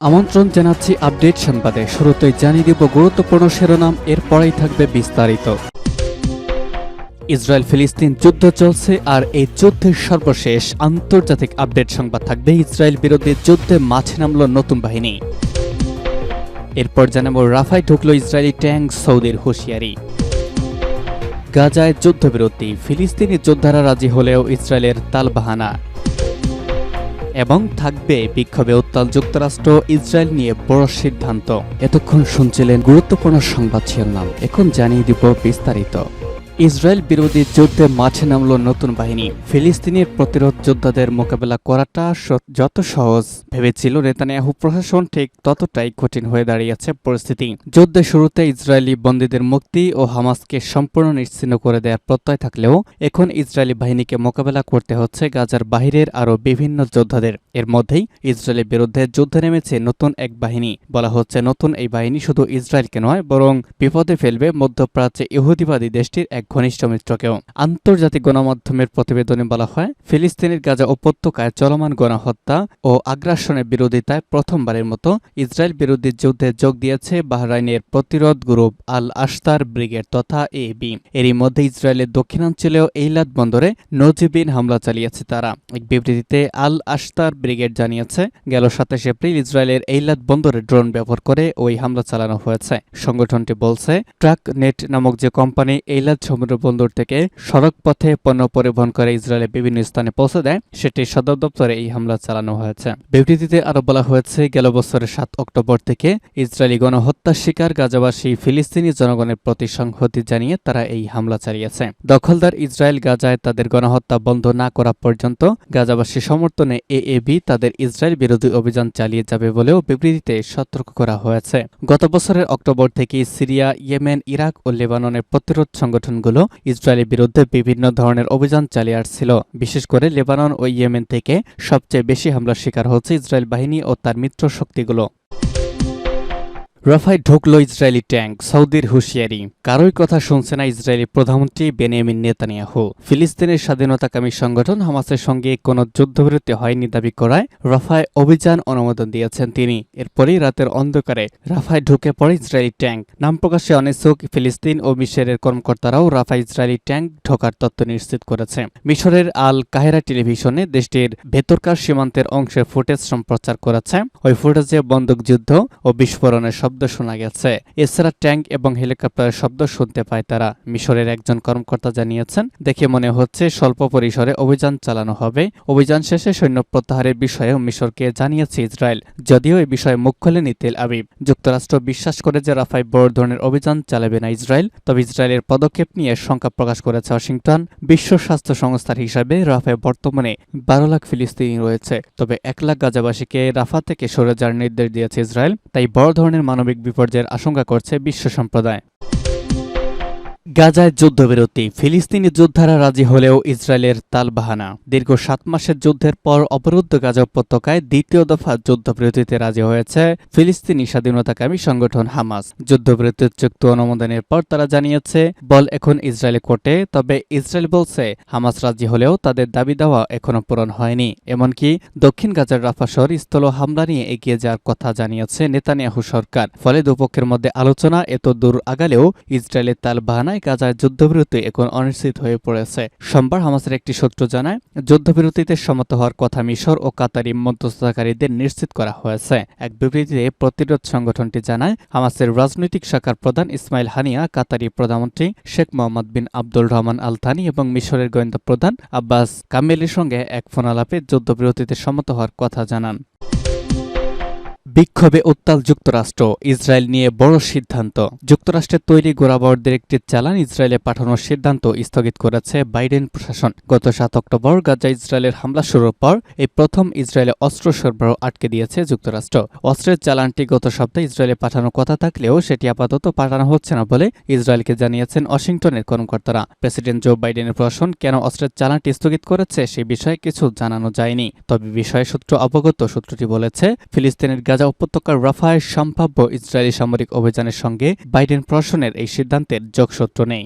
আমন্ত্রণ জানাচ্ছি আপডেট সংবাদে। শুরুতেই জানিয়ে দিব গুরুত্বপূর্ণ শিরোনাম, এরপরেই থাকবে বিস্তারিত। ইসরায়েল ফিলিস্তিন যুদ্ধ চলছে, আর এই যুদ্ধের সর্বশেষ আন্তর্জাতিক আপডেট সংবাদ থাকবে। ইসরায়েল বিরোধী যুদ্ধে মাঠে নামল নতুন বাহিনী। এরপর জানাবো রাফায় ঢুকল ইসরায়েলি ট্যাঙ্ক, সৌদির হুঁশিয়ারি। গাজায় যুদ্ধবিরতি, ফিলিস্তিনি যোদ্ধারা রাজি হলেও ইসরায়েলের তালবাহানা। এবং থাকবে বিক্ষোভে উত্তাল যুক্তরাষ্ট্র, ইসরায়েল নিয়ে বড় সিদ্ধান্ত। এতক্ষণ শুনছিলেন গুরুত্বপূর্ণ সংবাদ শিরোনাম, এখন জানিয়ে দিব বিস্তারিত। ইসরায়েল বিরোধী যুদ্ধে মাঠে নামল নতুন বাহিনী। ফিলিস্তিনের প্রতিরোধ যোদ্ধাদের মোকাবেলা করাটা যত সহজ ভেবেছিল নেতানিয়াহু প্রশাসন, ঠিক ততটাই কঠিন হয়ে দাঁড়িয়েছে পরিস্থিতি। যুদ্ধের শুরুতে ইসরায়েলি বন্দীদের মুক্তি ও হামাসকে সম্পূর্ণ নিশ্চিহ্ন করে দেওয়ার প্রত্যয় থাকলেও এখন ইসরায়েলি বাহিনীকে মোকাবেলা করতে হচ্ছে গাজার বাহিরের আরও বিভিন্ন যোদ্ধাদের। এর মধ্যেই ইসরায়েলের বিরুদ্ধে যুদ্ধে নেমেছে নতুন এক বাহিনী। বলা হচ্ছে নতুন এই বাহিনী শুধু ইসরায়েলকে নয়, বরং বিপদে ফেলবে মধ্যপ্রাচ্যে ইহুদিবাদী দেশটির এক ঘনিষ্ঠ মিত্রকেও। আন্তর্জাতিক গণমাধ্যমের প্রতিবেদনে বলা হয়, ফিলিস্তিনের গাজা উপত্যকায় চলমান গণহত্যা ও আগ্রাসনের বিরোধিতায় প্রথমবারের মতো ইসরায়েল বিরোধী যুদ্ধে যোগ দিয়েছে বাহরাইনের প্রতিরোধ গ্রুপ আল আশতার ব্রিগেড তথা এবি। এরই মধ্যে ইসরায়েলের দক্ষিণাঞ্চলেও এইলাদ বন্দরে নজিবিন হামলা চালিয়েছে তারা। এক বিবৃতিতে আল আশতার ব্রিগেড জানিয়েছে, গেল ২৭ এপ্রিল ইসরায়েলের এইলাদ বন্দরে ড্রোন ব্যবহার করে ওই হামলা চালানো হয়েছে। সংগঠনটি বলছে, ট্রাক নেট নামক যে কোম্পানি এইলাদ সমুদ্র বন্দর থেকে সড়ক পথে পণ্য পরিবহন করে ইসরায়েলের বিভিন্ন স্থানে পৌঁছে দেয়, সেটির সদর দপ্তরে এই হামলা চালানো হয়েছে। বিবৃতিতে আরো বলা হয়েছে, গেল বছরের ৭ অক্টোবর থেকে ইসরায়েলি গণহত্যার শিকার গাজাবাসী ফিলিস্তিনি জনগণের প্রতি সংহতি জানিয়ে তারা এই হামলা চালিয়েছে। দখলদার ইসরায়েল গাজায় তাদের গণহত্যা বন্ধ না করা পর্যন্ত গাজাবাসী সমর্থনে এএবি তাদের ইসরায়েল বিরোধী অভিযান চালিয়ে যাবে বলেও বিবৃতিতে সতর্ক করা হয়েছে। গত বছরের অক্টোবর থেকে সিরিয়া, ইয়েমেন, ইরাক ও লেবাননের প্রতিরোধ সংগঠনগুলো ইসরায়েলের বিরুদ্ধে বিভিন্ন ধরনের অভিযান চালিয়ে আসছিল। বিশেষ করে লেবানন ও ইয়েমেন থেকে সবচেয়ে বেশি হামলার শিকার হচ্ছে ইসরায়েল বাহিনী ও তার মিত্র শক্তিগুলো। রাফায় ঢুকল ইসরায়েলি ট্যাঙ্ক, সৌদির হুঁশিয়ারি। কারোই কথা শুনছে না ইসরায়েলি প্রধানমন্ত্রী বেনিয়ামিন নেতানিয়াহু। ফিলিস্তিনের স্বাধীনতাকামী সংগঠন হামাসের সঙ্গে কোনো যুদ্ধবিরতি হয়নি দাবি করায় রাফায় অভিযান অনুমোদন দিয়েছেন তিনি। এরপরই রাতের অন্ধকারে রাফায় ঢুকে পড়ে ইসরায়েলি ট্যাঙ্ক। নাম প্রকাশে অনিচ্ছুক ফিলিস্তিন ও মিশরের কর্মকর্তারাও রাফায় ইসরায়েলি ট্যাঙ্ক ঢোকার তথ্য নিশ্চিত করেছে। মিশরের আল কাহেরা টেলিভিশনে দেশটির ভেতরকার সীমান্তের অংশের ফুটেজ সম্প্রচার করেছে। ওই ফুটেজে বন্দুকযুদ্ধ ও বিস্ফোরণের শব্দ শোনা গেছে। এছাড়া ট্যাঙ্ক এবং হেলিকপ্টারের শব্দ শুনতে পায় তারা। মিশরের একজন কর্মকর্তা জানিয়েছেন, দেখে মনে হচ্ছে স্বল্প পরিসরে অভিযান চালানো হবে। অভিযান শেষে সৈন্য প্রত্যাহারের বিষয়েও মিশরকে জানিয়েছে ইসরায়েল, যদিও এই বিষয়ে মুখ খোলেনি তেল আবিব। যুক্তরাষ্ট্র বিশ্বাস করে যে রাফায় বড় ধরনের অভিযান চালাবে না ইসরায়েল, তবে ইসরায়েলের পদক্ষেপ নিয়ে শঙ্কা প্রকাশ করেছে ওয়াশিংটন। বিশ্ব স্বাস্থ্য সংস্থার হিসাবে রাফায় বর্তমানে ১২ লাখ ফিলিস্তিনি রয়েছে, তবে ১ লাখ গাজাবাসীকে রাফা থেকে সরে যাওয়ার নির্দেশ দিয়েছে ইসরায়েল। তাই বড় ধরনের মানবিক বিপর্যয়ের আশঙ্কা করছে বিশ্ব সম্প্রদায়। গাজায় যুদ্ধবিরতি, ফিলিস্তিনি যোদ্ধারা রাজি হলেও ইসরায়েলের তালবাহানা। দীর্ঘ ৭ মাসের যুদ্ধের পর অবরুদ্ধ গাজা উপত্যকায় দ্বিতীয় দফা যুদ্ধবিরতিতে রাজি হয়েছে ফিলিস্তিনি স্বাধীনতাকামী সংগঠন হামাস। যুদ্ধবিরতির চুক্তি অনুমোদনের পর তারা জানিয়েছে, বল এখন ইসরায়েলি কোর্টে। তবে ইসরায়েল বলছে, হামাস রাজি হলেও তাদের দাবি দেওয়া এখনো পূরণ হয়নি। এমনকি দক্ষিণ গাজার রাফা শহর স্থল হামলা নিয়ে এগিয়ে যাওয়ার কথা জানিয়েছে নেতানিয়াহু সরকার। ফলে দুপক্ষের মধ্যে আলোচনা এত দূর আগালেও ইসরায়েলের তালবাহানায় গাজায় যুদ্ধবিরতি এখন অনিশ্চিত হয়ে পড়েছে। সোমবার হামাসের একটি সূত্র জানায়, যুদ্ধবিরতিতে সম্মত হওয়ার কথা মিশর ও কাতারি মধ্যস্থতাকারীদের নিশ্চিত করা হয়েছে। এক বিবৃতিতে প্রতিরোধ সংগঠনটি জানায়, হামাসের রাজনৈতিক শাখার প্রধান ইসমাইল হানিয়া, কাতারি প্রধানমন্ত্রী শেখ মোহাম্মদ বিন আব্দুল রহমান আল থানি এবং মিশরের গোয়েন্দা প্রধান আব্বাস কামেলির সঙ্গে এক ফোনালাপে যুদ্ধবিরতিতে সম্মত হওয়ার কথা জানান। বিক্ষোভে উত্তাল যুক্তরাষ্ট্র, ইসরায়েল নিয়ে বড় সিদ্ধান্ত। যুক্তরাষ্ট্রের তৈরি গোলাবারুদের একটি চালান ইসরায়েলে পাঠানোর সিদ্ধান্ত স্থগিত করেছে বাইডেন প্রশাসন। গত ৭ অক্টোবর গাজা ইসরায়েলের হামলা শুরুর পর এই প্রথম ইসরায়েলে অস্ত্র সরবরাহ আটকে দিয়েছে যুক্তরাষ্ট্র। অস্ত্রের চালানটি গত সপ্তাহে ইসরায়েলে পাঠানোর কথা থাকলেও সেটি আপাতত পাঠানো হচ্ছে না বলে ইসরায়েলকে জানিয়েছেন ওয়াশিংটনের কর্মকর্তারা। প্রেসিডেন্ট জো বাইডেনের প্রশাসন কেন অস্ত্রের চালানটি স্থগিত করেছে সে বিষয়ে কিছু জানানো যায়নি। তবে বিষয়ে সূত্র অবগত। সূত্রটি বলেছে, ফিলিস্তিনের গাজা উপত্যকার রাফায় সম্ভাব্য ইসরায়েলি সামরিক অভিযানের সঙ্গে বাইডেন প্রশাসনের এই সিদ্ধান্তের যোগসূত্র নেই।